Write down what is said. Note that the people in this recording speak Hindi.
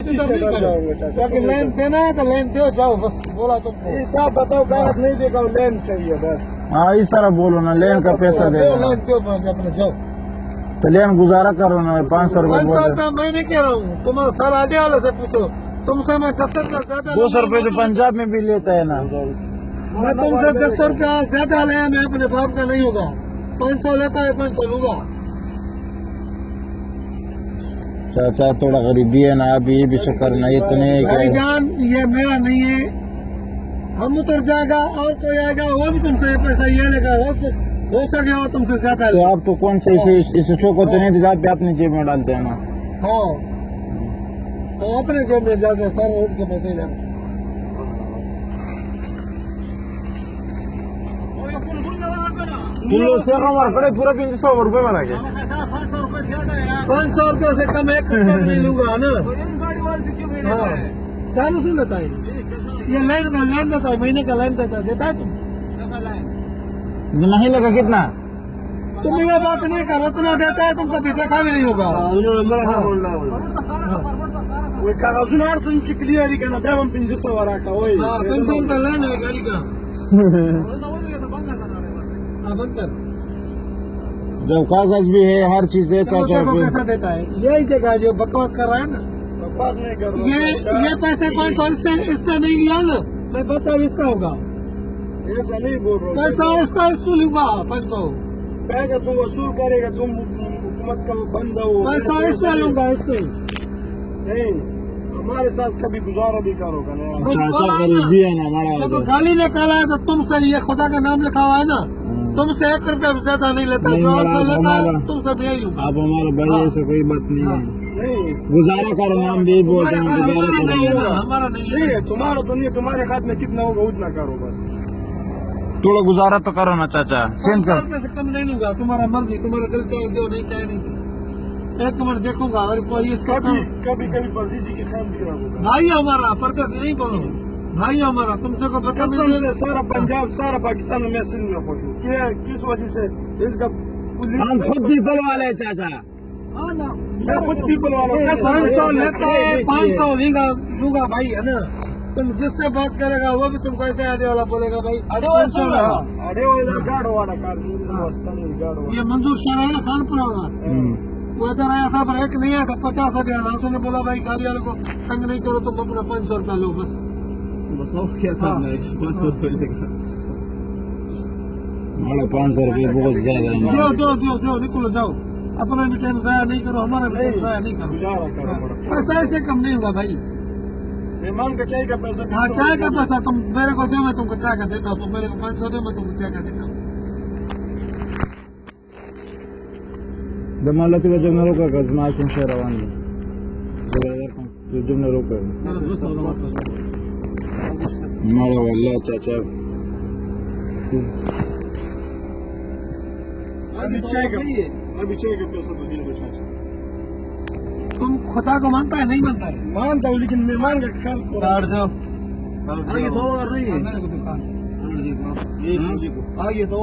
लेन देना है तो लेन दो, जाओ बस, बोला तुमको। साहब बताओ, कागज नहीं देगा, लेन चाहिए बस। हाँ इस तरह बोलो ना, लेन का पैसा दे लेन दो अपने, जाओ। तो लेन गुजारा करो ना, 500 रुपए 500 रुपया मैं नहीं कह रहा हूँ, तुम सर आगे वाले से पूछो, तुमसे मैं 10 रुपया 200 रुपए तो पंजाब में भी लेता है ना। मैं तुमसे 10 रुपया ज्यादा लिया, मैं अपने बाप का नहीं होगा। 500 लेता है, 500 लूंगा। चाचा थोड़ा गरीबी है ना, अभी ये भी चक्कर नहीं, तो नहीं भाईजान ये मेरा नहीं है, हम उतर जाएगा और कोई आएगा वो भी तुमसे पैसा ये लेगा, हो सके और तुमसे ज्यादा। तो आप तो कौन से इसे चौको तो नहीं देते, आप अपनी जेब में डालते हैं ना। हाँ तो अपने जेब में जाते, सर उठ के पैसे जाते। कड़े पूरा 500 रुपए में लगे। 500 रुपये से कम एक नहीं लूंगा ना। हाँ सालों से लेता है ये, लाइन का लाइन देता है, महीने का लाइन देता है, देता है तुम नहीं लगा कितना? तुम ये बात नहीं करो, उतना देता है, तुम कभी देखा भी नहीं होगा। क्लियर पेंशन का लाइन है गाड़ी का। जब कागज भी है, हर चीज है, चाचा पैसा देता है, यही जगह जो बकवास कर रहा है ना, बकवास नहीं कर रहा। ये पैसे 500 इससे नहीं लिया ना, मैं बताऊँ इसका होगा, ऐसा नहीं बोल रहा। पैसा इसका वसूल होगा 500, पैसा तुम वसूल करेगा, तुम हुकूमत का बंदा हो। पैसा इससे लूंगा, इससे नहीं। हमारे साथ कभी गुजारा भी करोगा ना। चाचा गरीबी है ना हमारा। जब गाली निकाला है तो तुमसे ये खुदा का नाम लिखा हुआ है ना, तुमसे 1 रुपया ज्यादा नहीं लेता, तुमसे भी यही लूंगा। आप हमारे भाई, ऐसे कोई बात नहीं है। गुजारा करो, नाम भी बोलते हैं, गुजारा करो। हमारा नहीं है, तुम्हारा तो नहीं, तुम्हारे हाथ में कितना होगा उतना करो बस। थोड़ा गुजारा तो करो ना चाचा। 500 रुपये से कम नहीं लूंगा, तुम्हारा मर्जी, तुम्हारा दिल चाहे दो, नहीं चाहे नहीं। 1 मिनट देखूंगा, और इसका कभी परदेसी के साथ भी रहूंगा। भाई हमारा परदेसी नहीं बोलो, भाई हमारा, तुमसे को पता नहीं। सारा पंजाब, सारा पाकिस्तान में सिंध में खुश हूँ, किस वजह से इसका हम खुद पीपल वाले चाचा। मैं खुद पीपल वाला। 500 लेता है, 500 लूंगा भाई, है ना। तुम जिससे बात करेगा वो भी तुमको ऐसे आने वाला बोलेगा भाई, अरे गाड़ो वाला ये मंजूर शाह है ना, खानपुर वाला, वो इधर आया था, पर एक नहीं आया था, 50 आ गया। उसने बोला भाई गाड़ी वाले को तंग नहीं करो, तुम अपना 500 रुपया लो बस। क्या था 500 रुपये 500 रुपये बहुत ज्यादा है। दो निकलो, जाओ, अपना भी टाइम जाया नहीं करो, हमारा भी टाइम जाया नहीं करो। पैसा ऐसे कम नहीं होगा भाई। मेहमान का चाय का पैसा, हाँ चाय का पैसा तुम मेरे को दो, मैं तुमको चाय का देता हूँ। तुम मेरे को 500 दो, मैं तुमको चाय का देता हूँ। जमाला तुला जमना रोका का मासूम से रवानी जमना रोका मारा वाला चाचा। अभी चाय का पैसा तो दिया चाचा। तुम खुदा को मानता है, नहीं मानता है? मानता हूँ, लेकिन मेहमान का ख्याल काट दो। आगे दो और नहीं है, आगे दो।